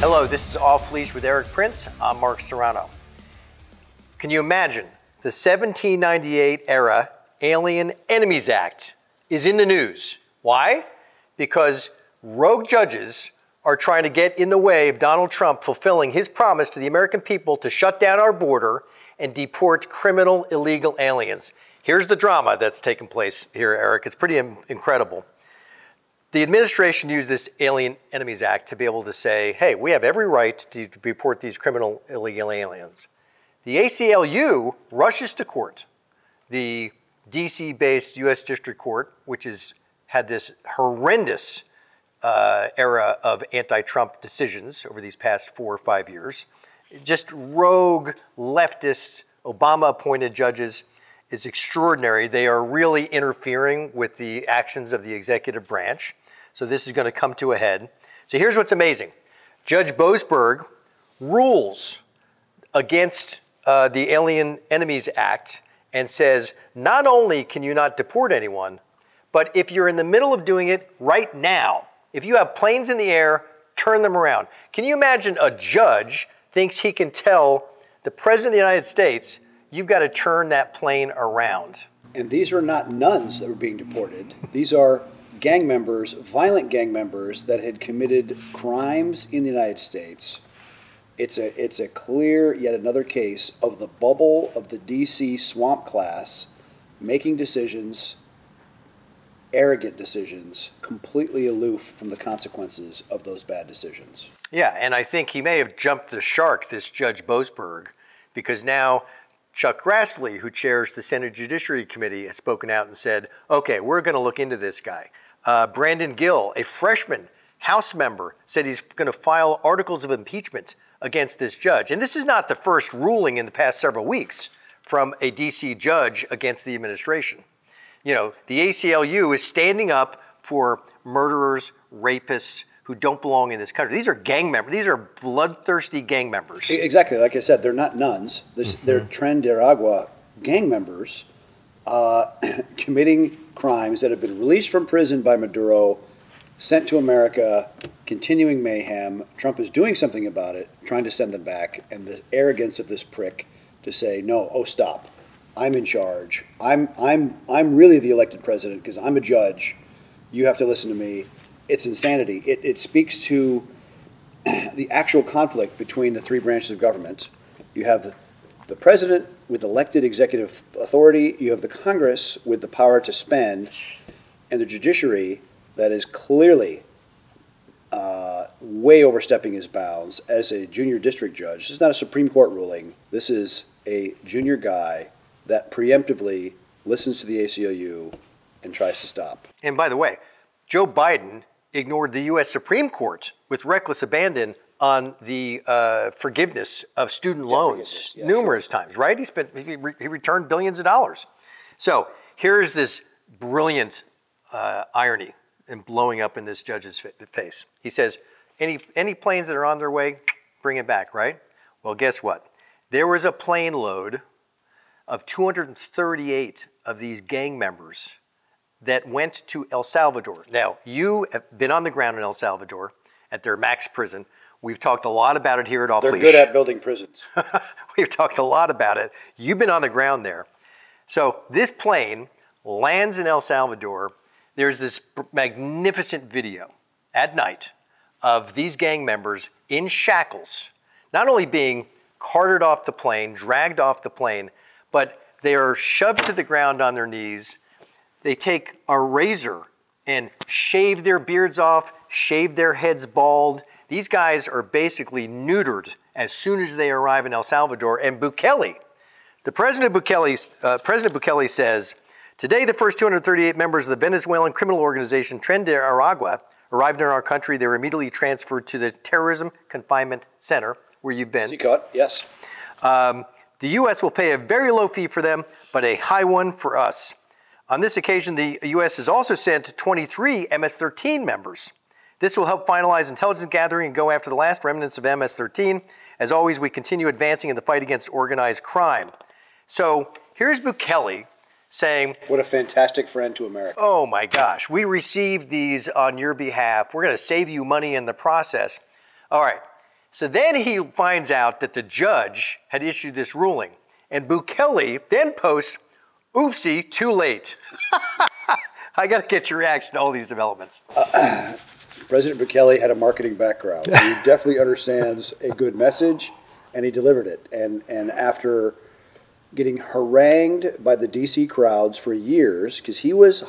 Hello, this is Off Leash with Eric Prince. I'm Mark Serrano. Can you imagine the 1798 era Alien Enemies Act is in the news? Why? Because rogue judges are trying to get in the way of Donald Trump fulfilling his promise to the American people to shut down our border and deport criminal illegal aliens. Here's the drama that's taken place here, Eric. It's pretty incredible. The administration used this Alien Enemies Act to be able to say, hey, we have every right to deport these criminal illegal aliens. The ACLU rushes to court. The DC-based U.S. District Court, which has had this horrendous era of anti-Trump decisions over these past 4 or 5 years, just rogue, leftist, Obama-appointed judges, is extraordinary. They are really interfering with the actions of the executive branch. So this is going to come to a head. So here's what's amazing. Judge Boasberg rules against the Alien Enemies Act and says, not only can you not deport anyone, but if you're in the middle of doing it right now, if you have planes in the air, turn them around. Can you imagine a judge thinks he can tell the President of the United States, you've got to turn that plane around? And these are not nuns that were being deported. These are gang members, violent gang members that had committed crimes in the United States. It's a clear, yet another case of the bubble of the DC swamp class making decisions, arrogant decisions, completely aloof from the consequences of those bad decisions. Yeah, and I think he may have jumped the shark, this Judge Boasberg, because now Chuck Grassley, who chairs the Senate Judiciary Committee, has spoken out and said, okay, we're going to look into this guy. Brandon Gill, a freshman House member, said he's going to file articles of impeachment against this judge. And this is not the first ruling in the past several weeks from a D.C. judge against the administration. You know, the ACLU is standing up for murderers, rapists who don't belong in this country. These are gang members. These are bloodthirsty gang members. Exactly. Like I said, they're not nuns. They're Tren de Aragua gang members committing crimes that have been released from prison by Maduro, sent to America, continuing mayhem. Trump is doing something about it, trying to send them back, and the arrogance of this prick to say, no, oh, stop. I'm in charge. I'm really the elected president because I'm a judge. You have to listen to me. It's insanity. It speaks to the actual conflict between the three branches of government. You have the president with elected executive authority, you have the Congress with the power to spend, and the judiciary that is clearly way overstepping his bounds as a junior district judge. This is not a Supreme Court ruling. This is a junior guy that preemptively listens to the ACLU and tries to stop. And by the way, Joe Biden ignored the U.S. Supreme Court with reckless abandon on the forgiveness of student loans numerous times, right? He returned billions of dollars. So here's this brilliant irony and blowing up in this judge's face. He says, any planes that are on their way, bring it back, right? Well, guess what? There was a plane load of 238 of these gang members that went to El Salvador. Now, you have been on the ground in El Salvador at their max prison. We've talked a lot about it here at Off Leash. They're good at building prisons. We've talked a lot about it. You've been on the ground there. So this plane lands in El Salvador. There's this magnificent video at night of these gang members in shackles, not only being carted off the plane, dragged off the plane, but they are shoved to the ground on their knees. They take a razor and shave their beards off, shave their heads bald. These guys are basically neutered as soon as they arrive in El Salvador. And Bukele, President Bukele says, today the first 238 members of the Venezuelan criminal organization Tren de Aragua arrived in our country. They were immediately transferred to the Terrorism Confinement Center, where you've been. CCOT, yes. The U.S. will pay a very low fee for them, but a high one for us. On this occasion, the U.S. has also sent 23 MS-13 members. This will help finalize intelligence gathering and go after the last remnants of MS-13. As always, we continue advancing in the fight against organized crime. So here's Bukele saying, what a fantastic friend to America. Oh my gosh, we received these on your behalf. We're going to save you money in the process. All right, So then he finds out that the judge had issued this ruling. And Bukele then posts, "Oopsie, too late." I got to get your reaction to all these developments. President Bukele had a marketing background. He definitely understands a good message, and he delivered it. And after getting harangued by the D.C. crowds for years, because he was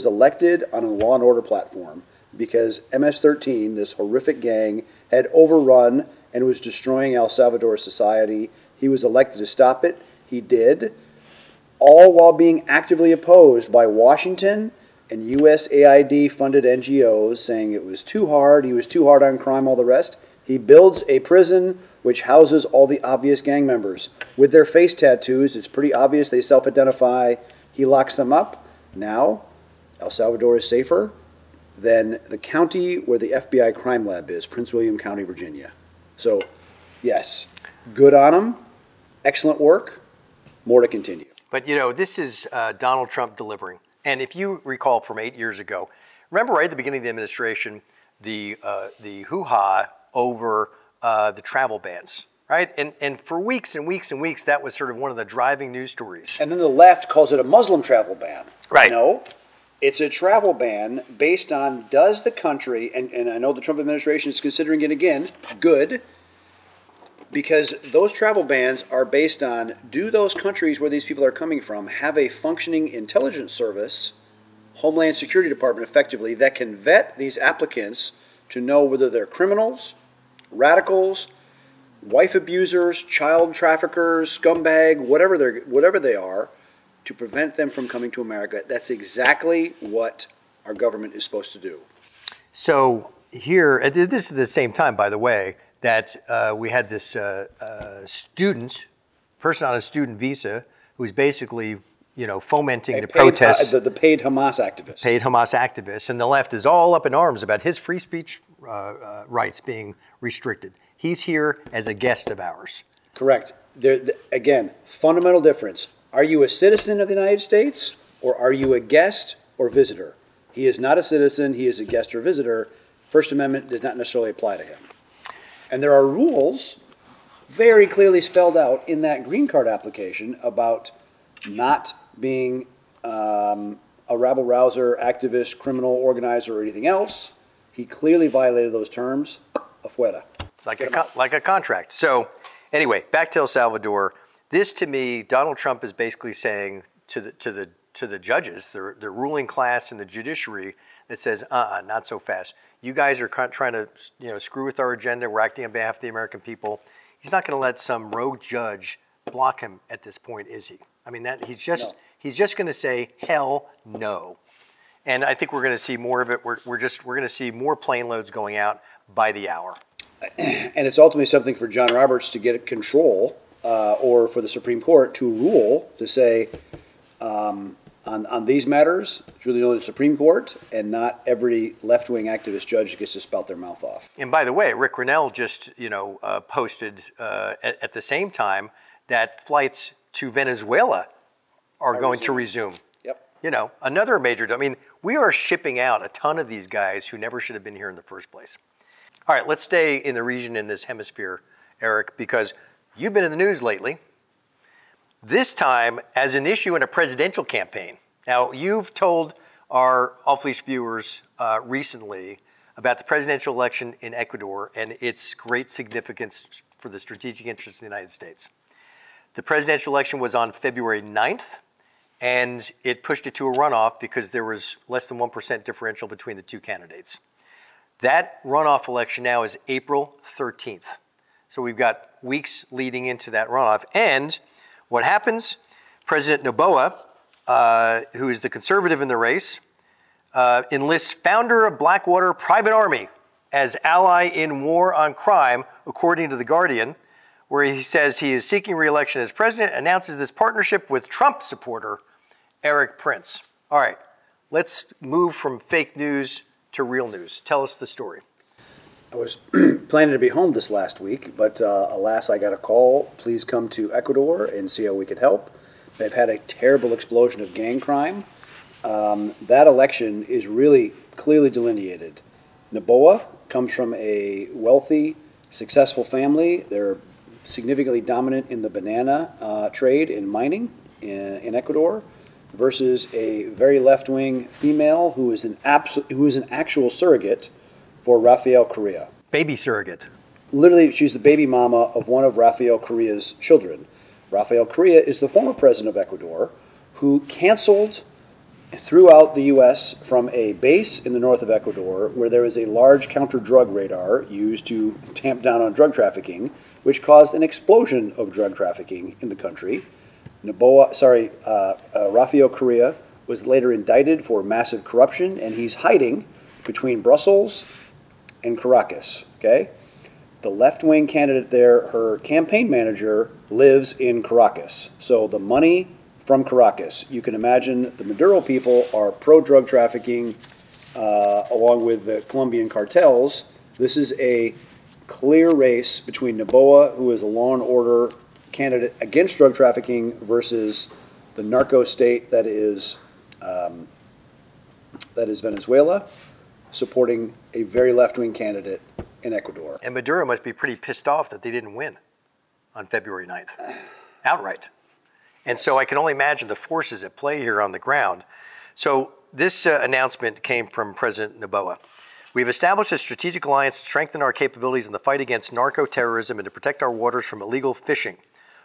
elected on a law and order platform, because MS-13, this horrific gang, had overrun and was destroying El Salvador's society. He was elected to stop it. He did, all while being actively opposed by Washington and USAID-funded NGOs, saying it was too hard, he was too hard on crime, all the rest. He builds a prison which houses all the obvious gang members. With their face tattoos, it's pretty obvious they self-identify. He locks them up. Now, El Salvador is safer than the county where the FBI crime lab is, Prince William County, Virginia. So, yes, good on him. Excellent work. More to continue. But, you know, this is Donald Trump delivering. And if you recall from 8 years ago, remember right at the beginning of the administration, the hoo-ha over the travel bans, right? And for weeks and weeks and weeks, that was sort of one of the driving news stories. And then the left calls it a Muslim travel ban. Right. No, it's a travel ban based on, does the country, and I know the Trump administration is considering it again, good, because those travel bans are based on, do those countries where these people are coming from have a functioning intelligence service, Homeland Security Department effectively, that can vet these applicants to know whether they're criminals, radicals, wife abusers, child traffickers, scumbag, whatever they are, to prevent them from coming to America. That's exactly what our government is supposed to do. So here, this is the same time, by the way, that we had this person on a student visa who was basically, you know, fomenting the protests. The paid Hamas activist. Paid Hamas activists. And the left is all up in arms about his free speech rights being restricted. He's here as a guest of ours. Correct. Again, fundamental difference. Are you a citizen of the United States, or are you a guest or visitor? He is not a citizen. He is a guest or visitor. First Amendment does not necessarily apply to him. And there are rules very clearly spelled out in that green card application about not being a rabble-rouser, activist, criminal organizer, or anything else. He clearly violated those terms. Afuera. It's like a contract. So anyway, back to El Salvador. This, to me, Donald Trump is basically saying to the judges, the ruling class and the judiciary, that says, not so fast. You guys are trying to, you know, screw with our agenda. We're acting on behalf of the American people. He's not going to let some rogue judge block him at this point, is he? I mean, he's just going to say hell no. And I think we're going to see more of it. We're going to see more plane loads going out by the hour. And it's ultimately something for John Roberts to get control, or for the Supreme Court to rule, to say, on these matters, it's really only the Supreme Court and not every left-wing activist judge gets to spout their mouth off. And by the way, Rick Grinnell just, posted at the same time that flights to Venezuela are going to resume. Yep. You know, another major, I mean, we are shipping out a ton of these guys who never should have been here in the first place. All right, let's stay in the region, in this hemisphere, Eric, because you've been in the news lately. This time as an issue in a presidential campaign. Now, you've told our off-leash viewers recently about the presidential election in Ecuador and its great significance for the strategic interests of the United States. The presidential election was on February 9th, and it pushed it to a runoff because there was less than 1% differential between the two candidates. That runoff election now is April 13th. So we've got weeks leading into that runoff. And what happens? President Noboa, who is the conservative in the race, enlists founder of Blackwater Private Army as ally in war on crime, according to The Guardian, where he says he is seeking re-election as president, announces this partnership with Trump supporter Eric Prince. All right, let's move from fake news to real news. Tell us the story. I was planning to be home this last week, but alas, I got a call. Please come to Ecuador and see how we could help. They've had a terrible explosion of gang crime. That election is really clearly delineated. Noboa comes from a wealthy Successful family. They're significantly dominant in the banana trade in mining in Ecuador, versus a very left-wing female who is an actual surrogate for Rafael Correa. Baby surrogate. Literally, she's the baby mama of one of Rafael Correa's children. Rafael Correa is the former president of Ecuador who canceled throughout the U.S. from a base in the north of Ecuador where there is a large counter-drug radar used to tamp down on drug trafficking, which caused an explosion of drug trafficking in the country. Rafael Correa was later indicted for massive corruption, and he's hiding between Brussels and Caracas. Okay, the left-wing candidate there, her campaign manager, lives in Caracas. So the money from Caracas, you can imagine the Maduro people are pro-drug trafficking, along with the Colombian cartels. This is a clear race between Noboa, who is a law and order candidate against drug trafficking, versus the narco state that is Venezuela, supporting a very left-wing candidate in Ecuador. And Maduro must be pretty pissed off that they didn't win on February 9th, outright. And so I can only imagine the forces at play here on the ground. So this announcement came from President Noboa. We've established a strategic alliance to strengthen our capabilities in the fight against narco-terrorism and to protect our waters from illegal fishing.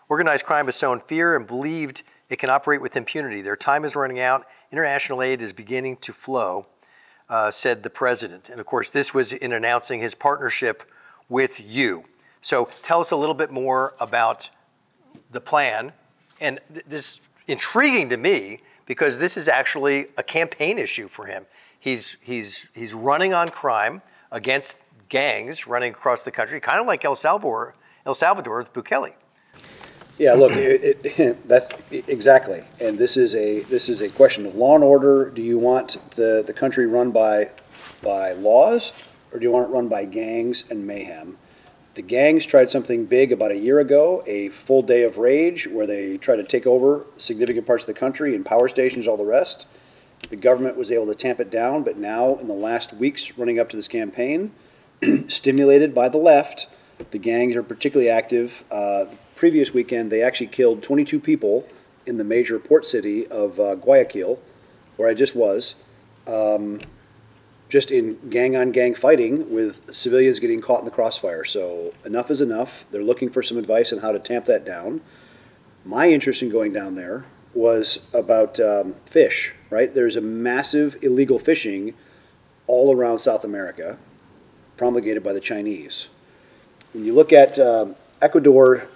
Organized crime has sown fear and believed it can operate with impunity. Their time is running out. International aid is beginning to flow, said the president. And of course, this was in announcing his partnership with you. So tell us a little bit more about the plan. And this is intriguing to me because this is actually a campaign issue for him. He's running on crime against gangs running across the country, kind of like El Salvador with Bukele. Yeah, look, that's exactly, and this is a question of law and order. Do you want the country run by laws, or do you want it run by gangs and mayhem? The gangs tried something big about a year ago, a full day of rage, where they tried to take over significant parts of the country and power stations, all the rest. The government was able to tamp it down, but now in the last weeks running up to this campaign, stimulated by the left, the gangs are particularly active. Previous weekend, they actually killed 22 people in the major port city of Guayaquil, where I just was, just in gang-on-gang fighting with civilians getting caught in the crossfire. So enough is enough. They're looking for some advice on how to tamp that down. My interest in going down there was about fish, right? There's a massive illegal fishing all around South America, promulgated by the Chinese. When you look at Ecuador,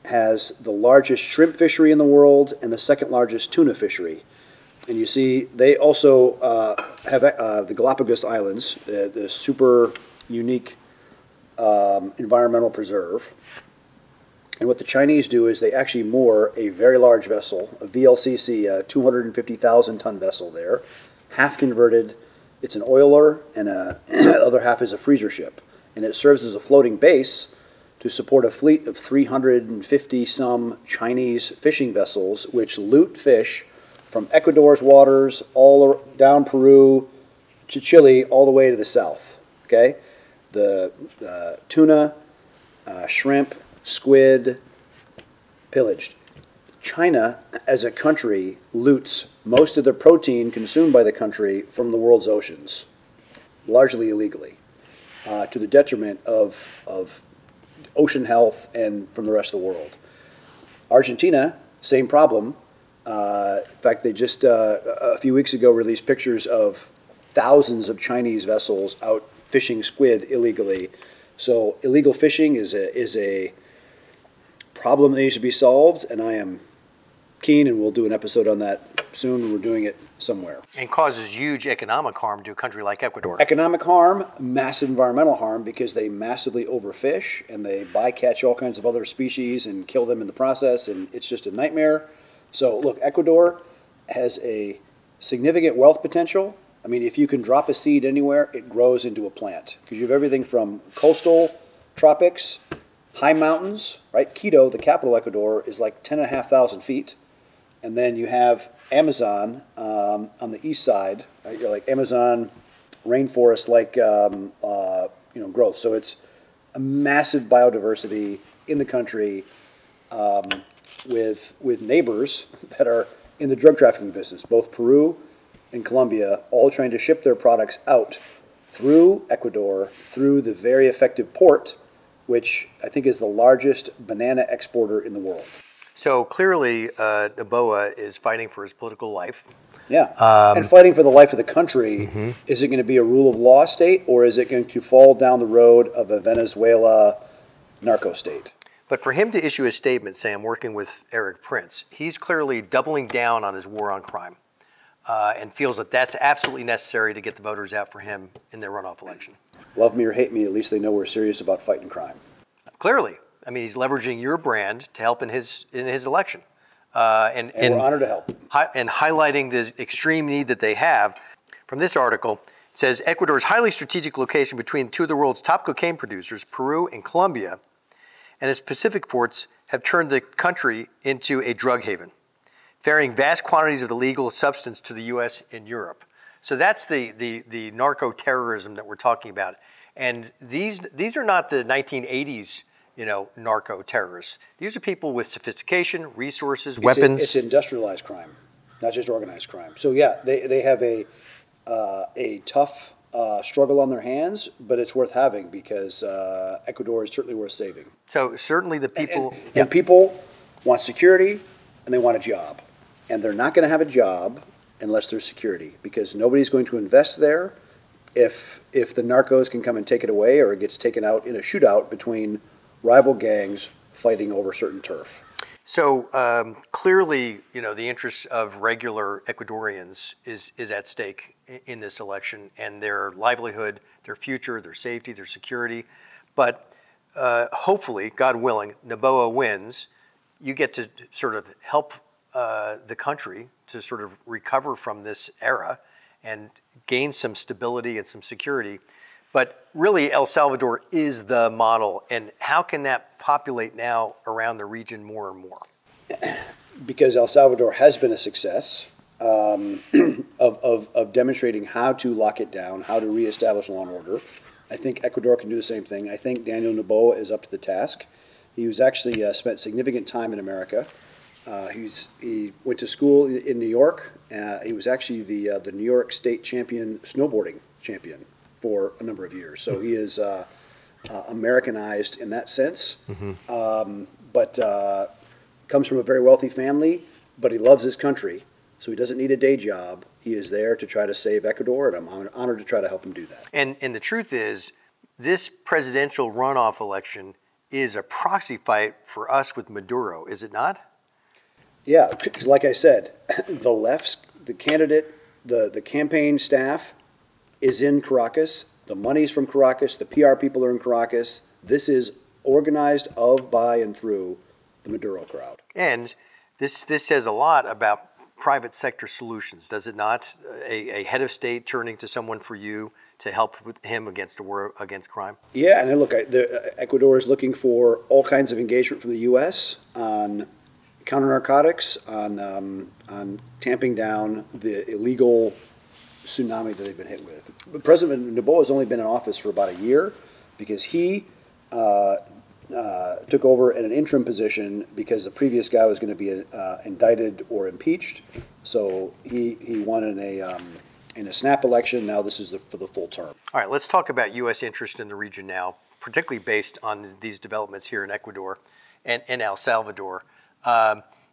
has the largest shrimp fishery in the world and the second largest tuna fishery. And you see they also have the Galapagos Islands, the super unique environmental preserve. And what the Chinese do is they actually moor a very large vessel, a VLCC, a 250,000 ton vessel there, half converted. It's an oiler, and the other half is a freezer ship. And it serves as a floating base to support a fleet of 350-some Chinese fishing vessels, which loot fish from Ecuador's waters all down Peru to Chile, all the way to the south. Okay, the tuna, shrimp, squid, pillaged. China, as a country, loots most of the protein consumed by the country from the world's oceans, largely illegally, to the detriment of ocean health and from the rest of the world. Argentina, same problem. In fact, they just a few weeks ago released pictures of thousands of Chinese vessels out fishing squid illegally. So illegal fishing is a problem that needs to be solved, and I am keen, and we'll do an episode on that soon. We're doing it somewhere. And causes huge economic harm to a country like Ecuador. Economic harm, massive environmental harm, because they massively overfish and they bycatch all kinds of other species and kill them in the process, and it's just a nightmare. So look, Ecuador has a significant wealth potential. I mean, if you can drop a seed anywhere, it grows into a plant, because you have everything from coastal tropics, high mountains, right? Quito, the capital of Ecuador, is like 10,500 feet. And then you have Amazon on the east side, right? You're like Amazon rainforest, like growth. So it's a massive biodiversity in the country, with neighbors that are in the drug trafficking business, both Peru and Colombia, all trying to ship their products out through Ecuador, through the very effective port, which I think is the largest banana exporter in the world. So clearly, Noboa is fighting for his political life. Yeah, and fighting for the life of the country. Is it going to be a rule of law state, or is it going to fall down the road of a Venezuela narco state? But for him to issue a statement saying I'm working with Erik Prince, he's clearly doubling down on his war on crime and feels that that's absolutely necessary to get the voters out for him in their runoff election. Love me or hate me, at least they know we're serious about fighting crime. Clearly. I mean, he's leveraging your brand to help in his election. And we're honored to help. And highlighting the extreme need that they have. From this article, it says Ecuador's highly strategic location between two of the world's top cocaine producers, Peru and Colombia, and its Pacific ports have turned the country into a drug haven, ferrying vast quantities of illegal substance to the U.S. and Europe. So that's the narco-terrorism that we're talking about. And these are not the 1980s, narco terrorists. These are people with sophistication, resources, weapons. It's industrialized crime, not just organized crime. So yeah, they have a tough struggle on their hands, but it's worth having because Ecuador is certainly worth saving. So certainly the people... And people want security and they want a job. And they're not going to have a job unless there's security because nobody's going to invest there if the narcos can come and take it away or it gets taken out in a shootout between rival gangs fighting over certain turf. So clearly, the interests of regular Ecuadorians is at stake in this election, and their livelihood, their future, their safety, their security. But hopefully, God willing, Noboa wins. You get to sort of help the country to sort of recover from this era and gain some stability and some security. But really, El Salvador is the model. And how can that populate now around the region more and more? Because El Salvador has been a success of demonstrating how to lock it down, how to reestablish law and order. I think Ecuador can do the same thing. I think Daniel Noboa is up to the task. He was actually spent significant time in America. He went to school in New York. He was actually the New York State snowboarding champion for a number of years. So he is Americanized in that sense, but comes from a very wealthy family, but he loves his country, so he doesn't need a day job. He is there to try to save Ecuador, and I'm honored to try to help him do that. And the truth is, this presidential runoff election is a proxy fight for us with Maduro, is it not? Yeah, like I said, the left's, the candidate, the campaign staff is in Caracas. The money's from Caracas. The PR people are in Caracas. This is organized of, by, and through the Maduro crowd. And this says a lot about private sector solutions, does it not? A head of state turning to someone for you to help with him against a war against crime? Yeah, and look, Ecuador is looking for all kinds of engagement from the U.S. on counter-narcotics, on tamping down the illegal tsunami that they've been hit with. President Noboa has only been in office for about a year because he took over in an interim position because the previous guy was going to be indicted or impeached. So he won in a snap election. Now this is for the full term. All right, let's talk about U.S. interest in the region now, particularly based on these developments here in Ecuador and El Salvador.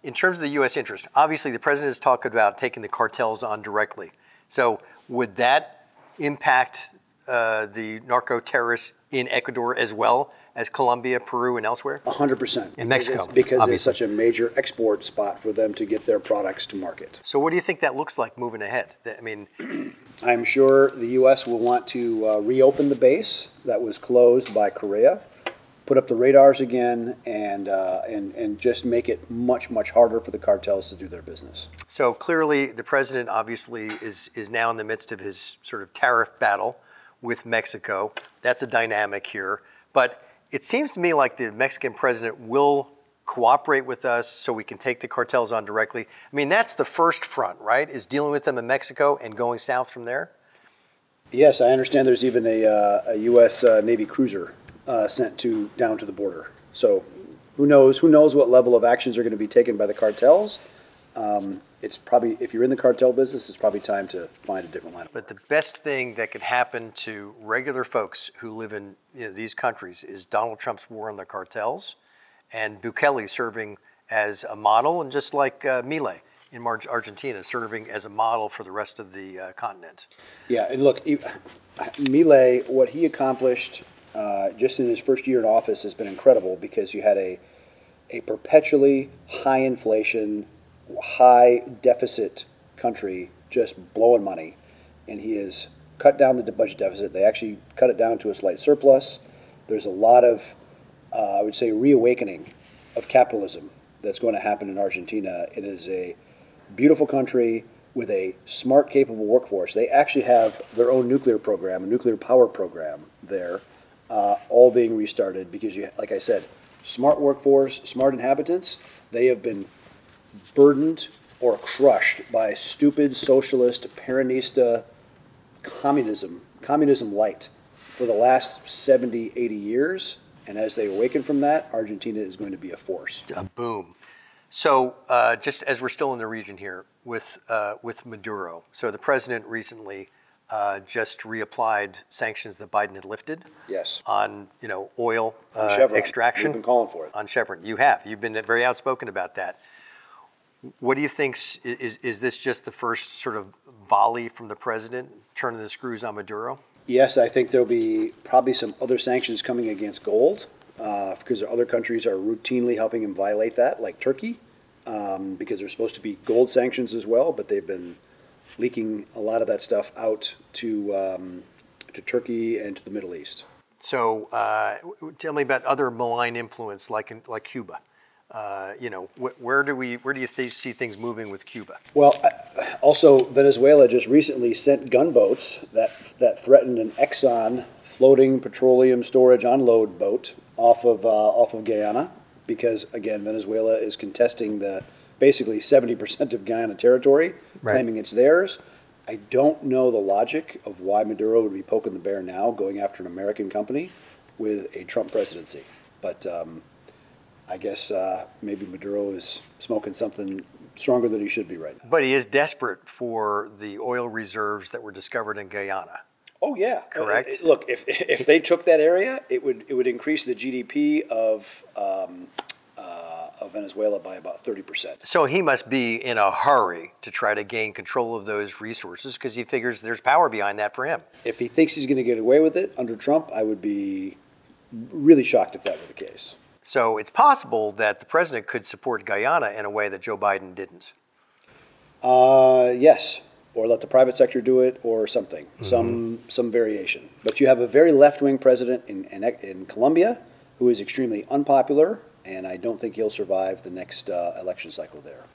In terms of the U.S. interest, obviously the president has talked about taking the cartels on directly. So would that impact the narco-terrorists in Ecuador as well as Colombia, Peru, and elsewhere? 100%. In Mexico, because it's such a major export spot for them to get their products to market. So what do you think that looks like moving ahead? I mean, I'm sure the U.S. will want to reopen the base that was closed by Korea, put up the radars again, and just make it much, much harder for the cartels to do their business. So clearly the president obviously is now in the midst of his sort of tariff battle with Mexico. That's a dynamic here. But it seems to me like the Mexican president will cooperate with us so we can take the cartels on directly. I mean, that's the first front, right, is dealing with them in Mexico and going south from there? Yes, I understand there's even a U.S. Navy cruiser sent down to the border. So who knows what level of actions are going to be taken by the cartels. It's probably, if you're in the cartel business, it's probably time to find a different line. But the best thing that could happen to regular folks who live in these countries is Donald Trump's war on the cartels and Bukele serving as a model, and just like Milei in Argentina serving as a model for the rest of the continent. Yeah, and look, Milei, what he accomplished just in his first year in office has been incredible, because you had a perpetually high inflation, high deficit country just blowing money, and he has cut down the budget deficit. They actually cut it down to a slight surplus. There's a lot of, I would say, reawakening of capitalism that's going to happen in Argentina. It is a beautiful country with a smart, capable workforce. They actually have their own nuclear program, a nuclear power program there, all being restarted because, like I said, smart workforce, smart inhabitants. They have been burdened or crushed by stupid socialist, Peronista communism light for the last 70, 80 years. And as they awaken from that, Argentina is going to be a force. Boom. So just as we're still in the region here with Maduro, so the president recently just reapplied sanctions that Biden had lifted. Yes. On oil extraction. We've been calling for it. On Chevron. You've been very outspoken about that. What do you think, is this just the first sort of volley from the president turning the screws on Maduro? Yes, I think there'll be probably some other sanctions coming against gold, because other countries are routinely helping him violate that, like Turkey, because there's supposed to be gold sanctions as well, but they've been leaking a lot of that stuff out to Turkey and to the Middle East. So tell me about other malign influence like Cuba. Where do you see things moving with Cuba? Well, also Venezuela just recently sent gunboats that threatened an Exxon floating petroleum storage unload boat off of Guyana, because again Venezuela is contesting basically 70% of Guyana territory, right, claiming it's theirs. I don't know the logic of why Maduro would be poking the bear now, going after an American company with a Trump presidency, but. I guess maybe Maduro is smoking something stronger than he should be right now. But he is desperate for the oil reserves that were discovered in Guyana. Oh yeah, correct. Look, if they took that area, it would increase the GDP of Venezuela by about 30%. So he must be in a hurry to try to gain control of those resources, because he figures there's power behind that for him. If he thinks he's going to get away with it under Trump, I would be really shocked if that were the case. So it's possible that the president could support Guyana in a way that Joe Biden didn't. Yes, or let the private sector do it, or something, some variation. But you have a very left-wing president in Colombia who is extremely unpopular, and I don't think he'll survive the next election cycle there.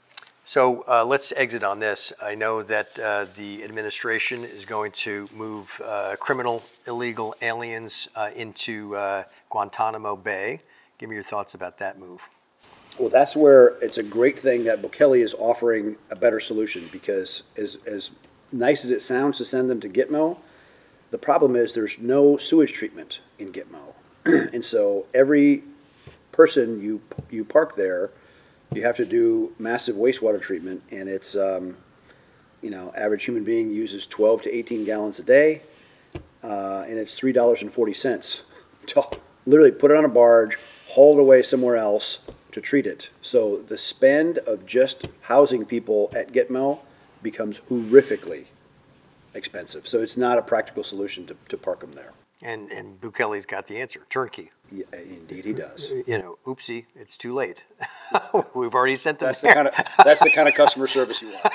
So let's exit on this. I know that the administration is going to move criminal illegal aliens into Guantanamo Bay. Give me your thoughts about that move. Well, that's where it's a great thing that Bukele is offering a better solution, because as nice as it sounds to send them to Gitmo, the problem is there's no sewage treatment in Gitmo. And so every person you park there, you have to do massive wastewater treatment, and it's, average human being uses 12 to 18 gallons a day, and it's $3.40 to literally put it on a barge, haul it away somewhere else to treat it. So the spend of just housing people at Gitmo becomes horrifically expensive. So it's not a practical solution to park them there. And Bukele's got the answer, turnkey. Yeah, indeed he does. Oopsie, it's too late. We've already sent them. That's the kind of customer service you want.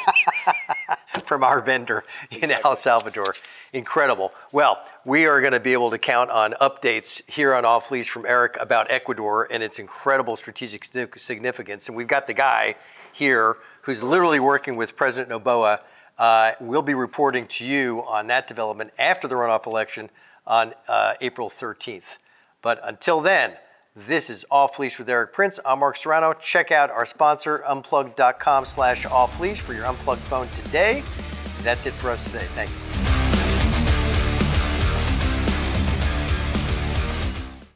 From our vendor in El Salvador. Incredible. Well, we are going to be able to count on updates here on Off Leash from Eric about Ecuador and its incredible strategic significance. And we've got the guy here who's literally working with President Noboa. We'll be reporting to you on that development after the runoff election on April 13th. But until then, this is Off Leash with Eric Prince. I'm Mark Serrano. Check out our sponsor, unplugged.com/offleash for your unplugged phone today. That's it for us today. Thank you.